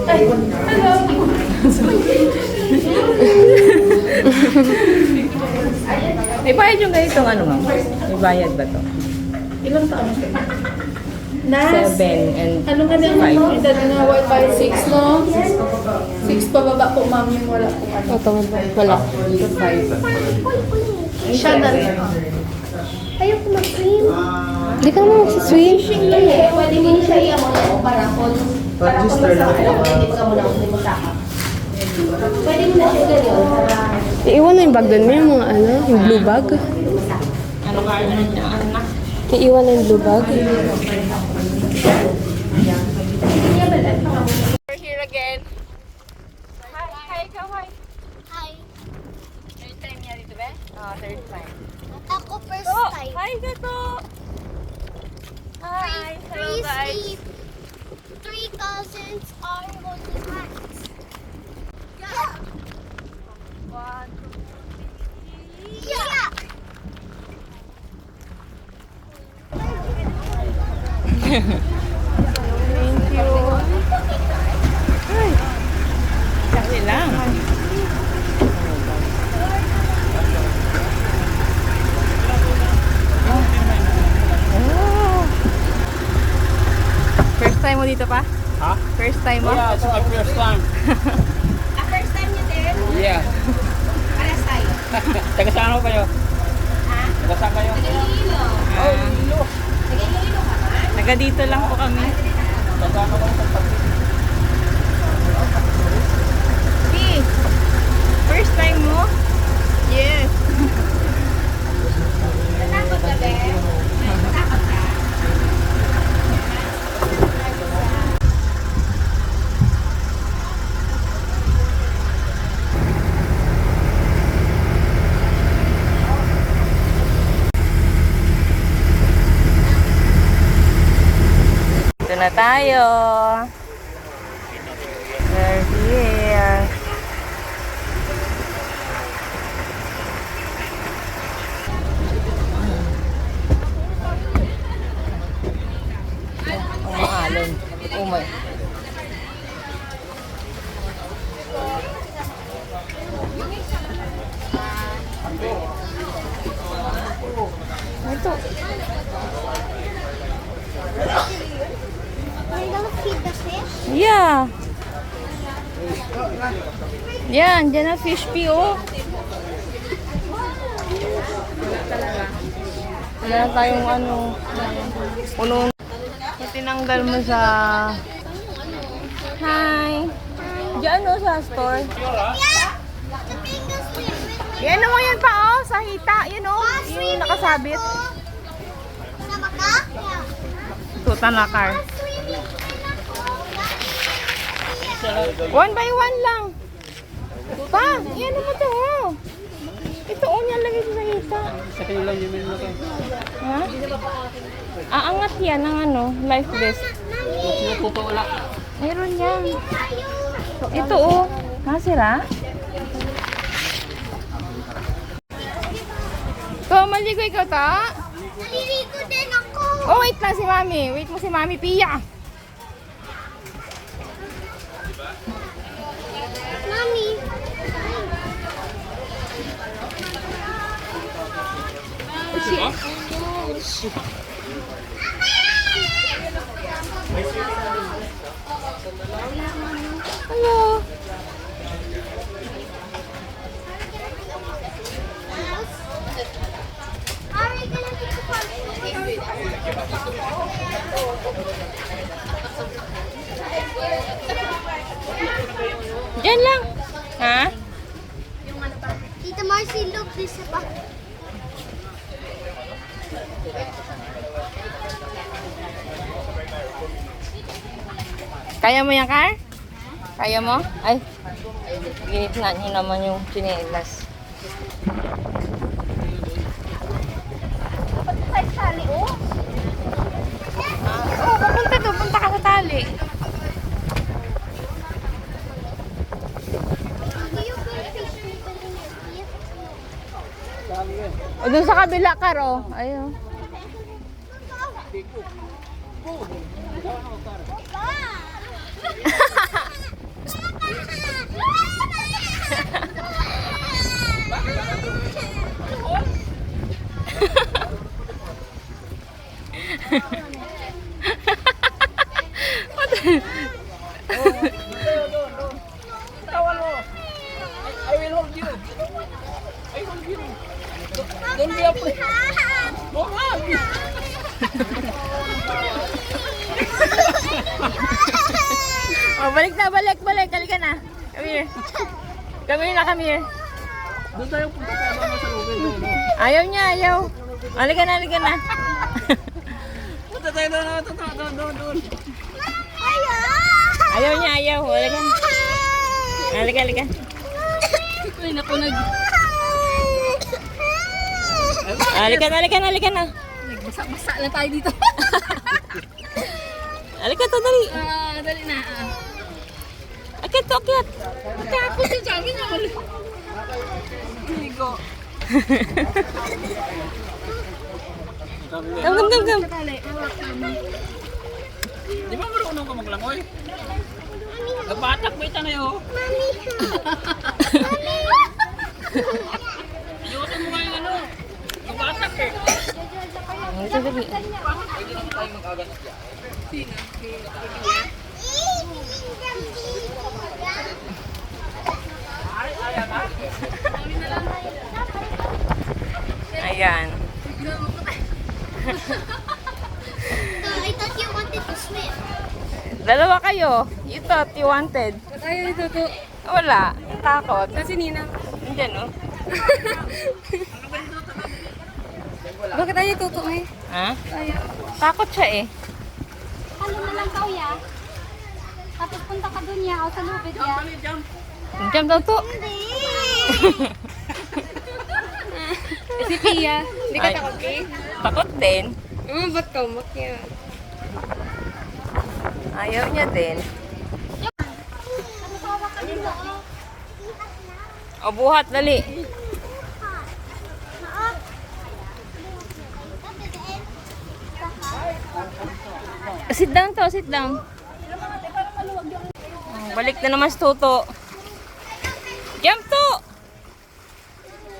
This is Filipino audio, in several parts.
Ay, hello. May bayad yung ganitong ano, ma'am? May bayad ba to? Ilang taon ka? Nas, 7 and ano ka din mo? Edad na 156, no? 6 pababa po, ma'am, yung wala po. ito, wala. 5. Siya na rin. Ayoko mag-swim. Hindi ka naman magsiswim. Pwede mo siya iyan mo na para kung Register lang po. hindi ka mo na kung hindi mo saka. Pwede mo na siya ganyan para Iiwan na yung bag doon. May mga ano, yung blue bag. Ano ka niya, anak? Iiwan na yung blue bag. We're here again. Hi, hi, ikaw, hi. hi. Third time niya dito, ba? Third time. Ako first Oh, time. hi, Gato. Hi, hello guys. 3 cousins are holding hands. Yeah. 1, 2, 3. Yeah. Thank you. Ay, dali lang. Oh. First time mo dito pa? Ha? First time mo? Yeah, it's my first time. First time niyo din? Yeah. Alas tayo. Taga saan ho kayo? Ha? Taga saan kayo? Nag-iilo. Oh, Ilo. Nag-iilo ka ba? Taga dito lang po kami. Taga ano kayo? B, first time mo? Yes. Natakot ka, be? Natakot ka? Ito na tayo. We're here. Umahalon. Umay. Ito. Are you gonna feed the fish? Yeah. Yan, dyan ang fish pee, oh. Wala tayong ano, puno. Tinanggal mo sa... Hi. Diyan, oh, sa store. Yeah. The biggest swim with Yan mo yan pa, oh, sa hita. Yun, oh, yung nakasabit. Sama ka? Yeah. Tutan na car. Swimming One by one lang. Pa, yan mo to, oh. Ito, oh, niya lagay sa hita. Sa kayo lang yung menu kayo. Ha? Aangat yan ng ano, life vest. Totoo lang. Meron yan. Ito, oh. Sira? To, maligo ikaw, ta? Naliligo din ako. Oh, wait lang si Mami. Wait mo si Mami, Pia. Mami. Hello. Are you gonna take the park? Diyan lang. Ha? Tita Marcy, look, this is a Kaya mo yan, Car? Kaya mo? Ay, ginit na niyo naman yung chinelas. Dapat sa tali, oh. Oh, papunta doon. Punta ka sa tali. Do you go fishing with the O, doon sa kabila, Car, oh. Ayun. Tawan mo. I will hold you. I hold you. Don't be afraid. Go on. Oh, balik na, balik. Halika na. Come here. Come here. Doon tayo punta tayo ba sa lubid. Ayaw niya, ayaw. Halika na. Punta tayo doon. Ayaw niya, ayaw. Halika na. Halika. Ay, naku, Halika na. nagbasa-basa na tayo dito. Halika to, dali. Dali na. Akit. Tapos yung sabi niya. Ligo. Gam. Di ba marunong ka maglangoy? Nagbatak ba ito na yun? Iwasan mo nga yung ano. Nagbatak eh. Ito, dali. Pwede naman tayo mag-agat dyan. Ayan. I thought you wanted to swim. Dalawa kayo. You thought you wanted. Ba't ayaw ito to? Wala. Takot. Kasi Nina. Diyan, oh. Bakit ayaw ito eh? Ha? Ayaw. Takot siya eh. Ano na lang daw ya? Tapos punta ka dun ya, o sa lubid ya. Diyan daw to. Hindi! Si Pia. Hindi ka Ay. takot eh? Takot din. Ba't ka umakyat? Ayaw niya din. Natawa ka din doon. O, buhat, dali. Sit down to, sit down. Balik na naman si Toto. Jump to!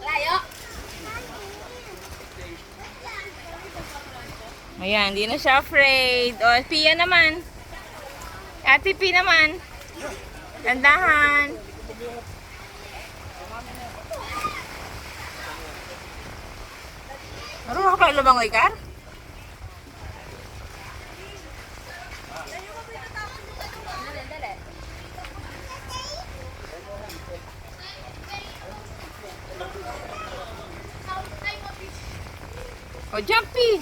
Layo! Ayan, hindi na siya afraid. O, Pia naman. Ate P naman. Tandahan. Marunong ka pa lumangoy, Kar? O, Jumpy!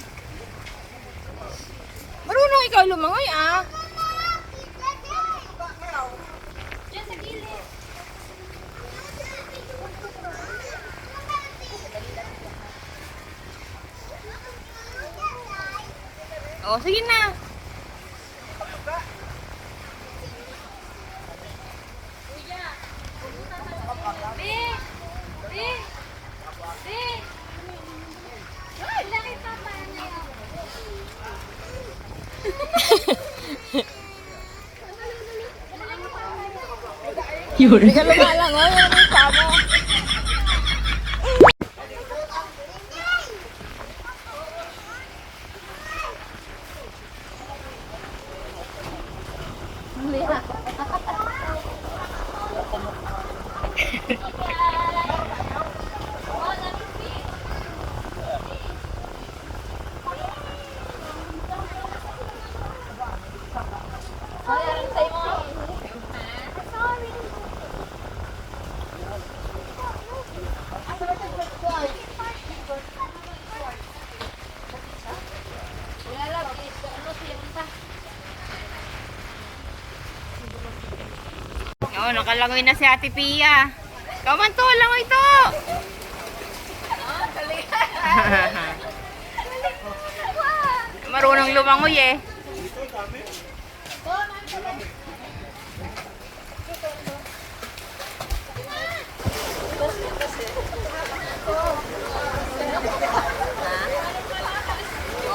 Marunong ikaw lumangoy, ah. Diyan sa gilid. O, sige na. Hindi ka lumalangoy. Ano yung paa mo? Oo, nakalangoy na si Ate Pia. Ikaw man to, langoy to. Marunong lumangoy eh.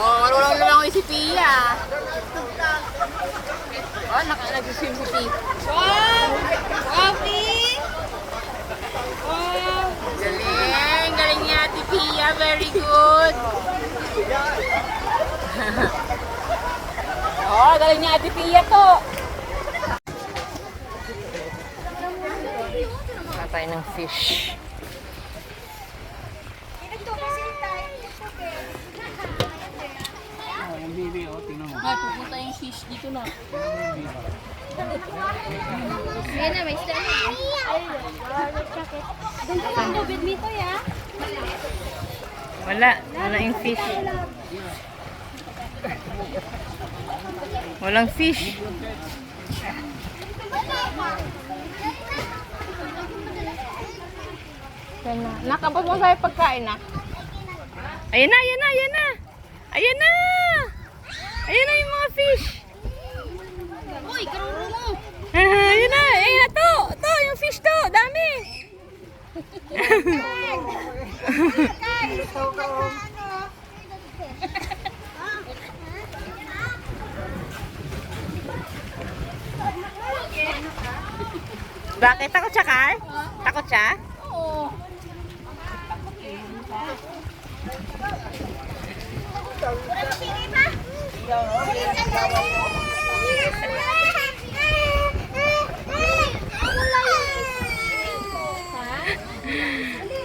Oh, marunong lumangoy si Pia. yung puti. Wow! Coffee! Wow! Galing! Galing niya, Ate Pia. Very good. Oh, galing niya, Ate Pia to. Tatay ng fish. Ang baby, oh, tingnan mo. Ay, pupunta yung fish dito na. Ayan na, may stand. Doon ka lang lubid dito, ya. Wala. Wala yung fish. Walang fish. Yan na. Nakabot mo sa'yo pagkain na. Ayan na, ayan na, ayan na. Ayan na. Ayan na yung mga fish. Uy, karuro mo. Ayan na. Ayan na to. To, yung fish to. Dami. Bakit? Takot siya, Kar? Takot siya? Oo.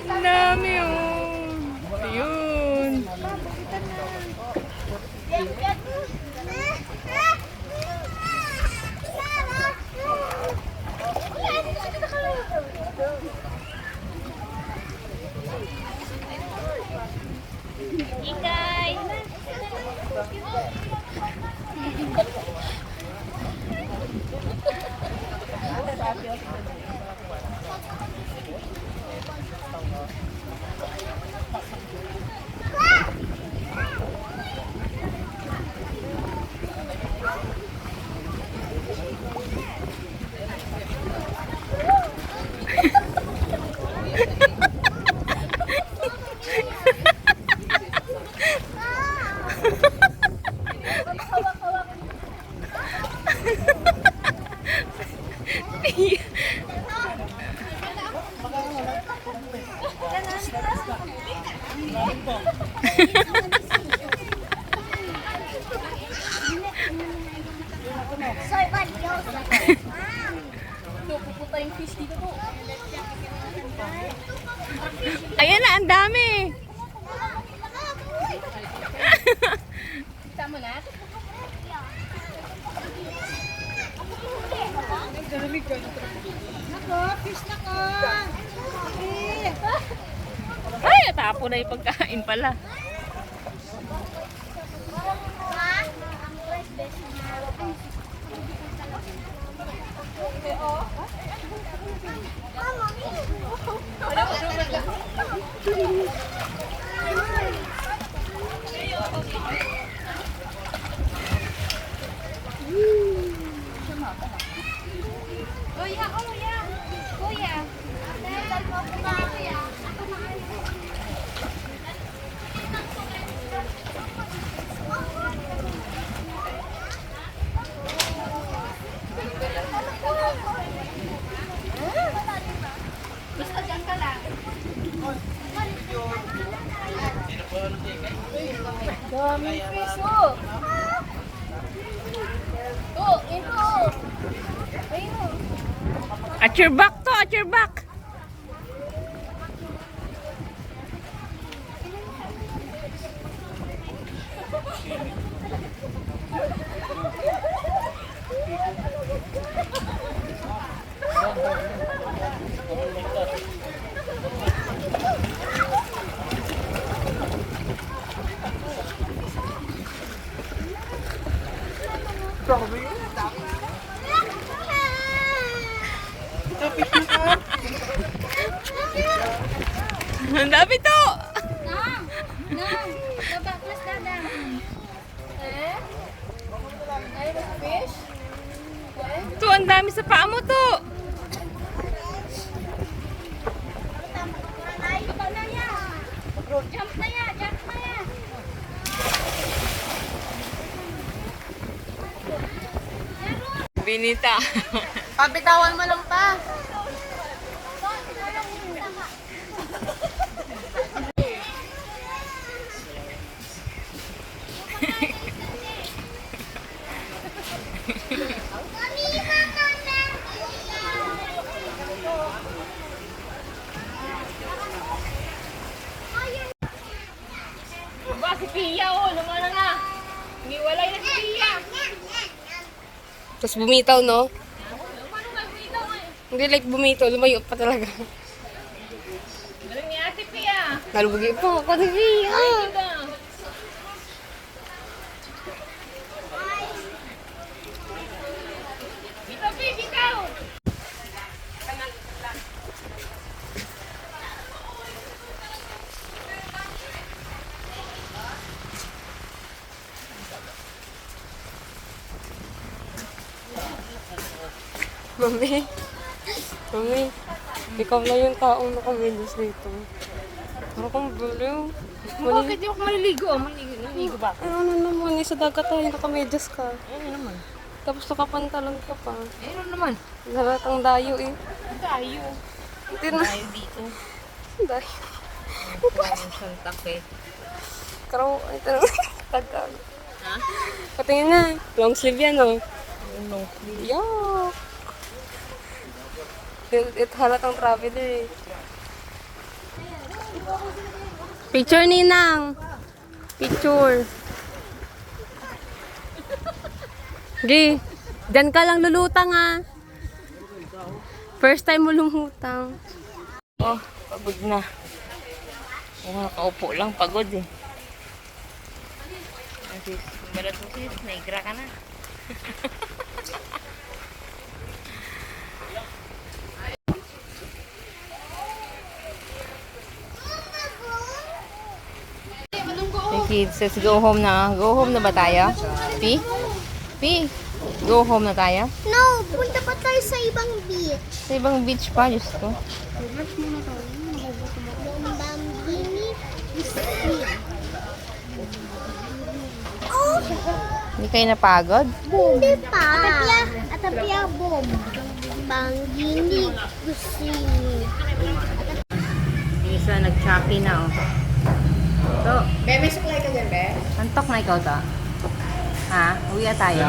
Ang dami, oh. Ayun. Ikay. Soy valiosa. Pupunta yung fish dito to. Ayan na, ang dami. Kita mo na? Ay, tapo na yung pagkain pala. Kuya, kuya. Kuya. Dahil mo kumain. Basta dyan ka lang. Daming fish oh. Oh, ito. Ayun. At your back to, at your back. Ang dami to. Nang! Nang! Babaklas dadang. Eh? Ay, may fish? To, ang dami sa paa mo to. Jump na ya! Jump na ya! Binita. Pabitawan mo lang ta. Ba, si Pia, oh. Lumana na. Umiwalay na si Pia. Tapos bumitaw, no? Hindi like bumitaw, lumayo pa talaga. Galing ni Ate Pia. Nalubugi pa ako si Pia. Bitaw, Pia, bitaw. Mami. Mami. Ikaw na yung taong nakamilos dito. Ano kang baliw? Bakit di ako maliligo? Maliligo ba? Ano naman, sa dagat tayo nakamedyas ka. Ano naman? Tapos nakapantalon ka pa. Ano naman? Halatang dayo eh. Tayo. Hindi na. Tayo dito. Dayo. Parang santak eh. Karaw, ay tanong. Tagal. Ha? Patingin na. Long sleeve yan oh. Ano? Yuck! It halatang traveler eh. Picture ninang! Picture! Gi, dyan ka lang lulutang ah. First time mo lumutang. Oh, pagod na. Oh, nakaupo lang, pagod eh. Sis, balat mo sis, naigra ka na. Okay kids, let's go home na. Go home na ba tayo? Pi? Pi? Go home na tayo? No, punta pa tayo sa ibang beach. Sa ibang beach pa, Diyos ko. Bambini. Oh, Hindi kayo napagod? hindi pa. Atapia bomb. Bambini. Kusini. Yung isa nag-choppy na oh. Ito. Be, may supply ka dyan, Be? Antok na ikaw to? Ha? Uwi na tayo?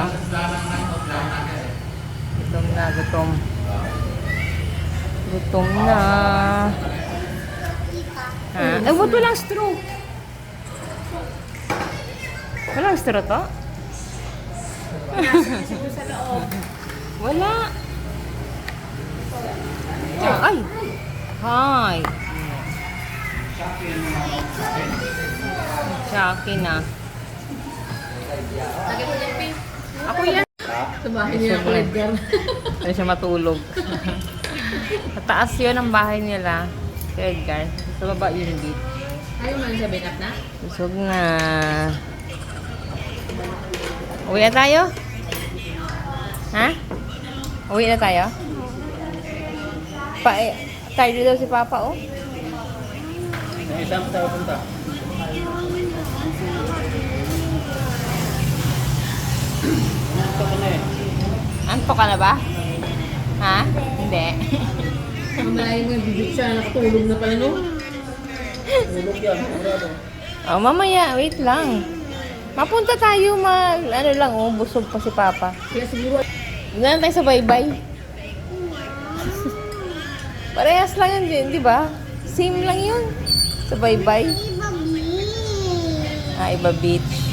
Gutom na, gutom. Gutom na. Ha? Eh, ba't walang straw? Walang straw to? Wala. Ay! Hi! Chucky na. Ako yan. Sa bahay niya ako, Edgar. Ano siya matulog. Mataas yun ang bahay nila. Si Edgar. Sa baba yun beach. Ayaw man sa binap na? Busog na. Uwi na tayo? Ha? Uwi na tayo? Tired daw si Papa, oh. Saan pa tayo punta? Ito ka na eh. Antok ka na ba? Ha? Hindi. Mamalayan nga, bibig siya. Nakatulog na pala, no? Tulog yan. Sigurado. Oh, mamaya, wait lang. Mapunta tayo, ano lang, oh, busog pa si Papa. Kaya siguro, Doon na tayo sa baybay. Parehas lang yun din, di ba? Same lang yun. Sa baybay. Iba beach. Ah, iba beach.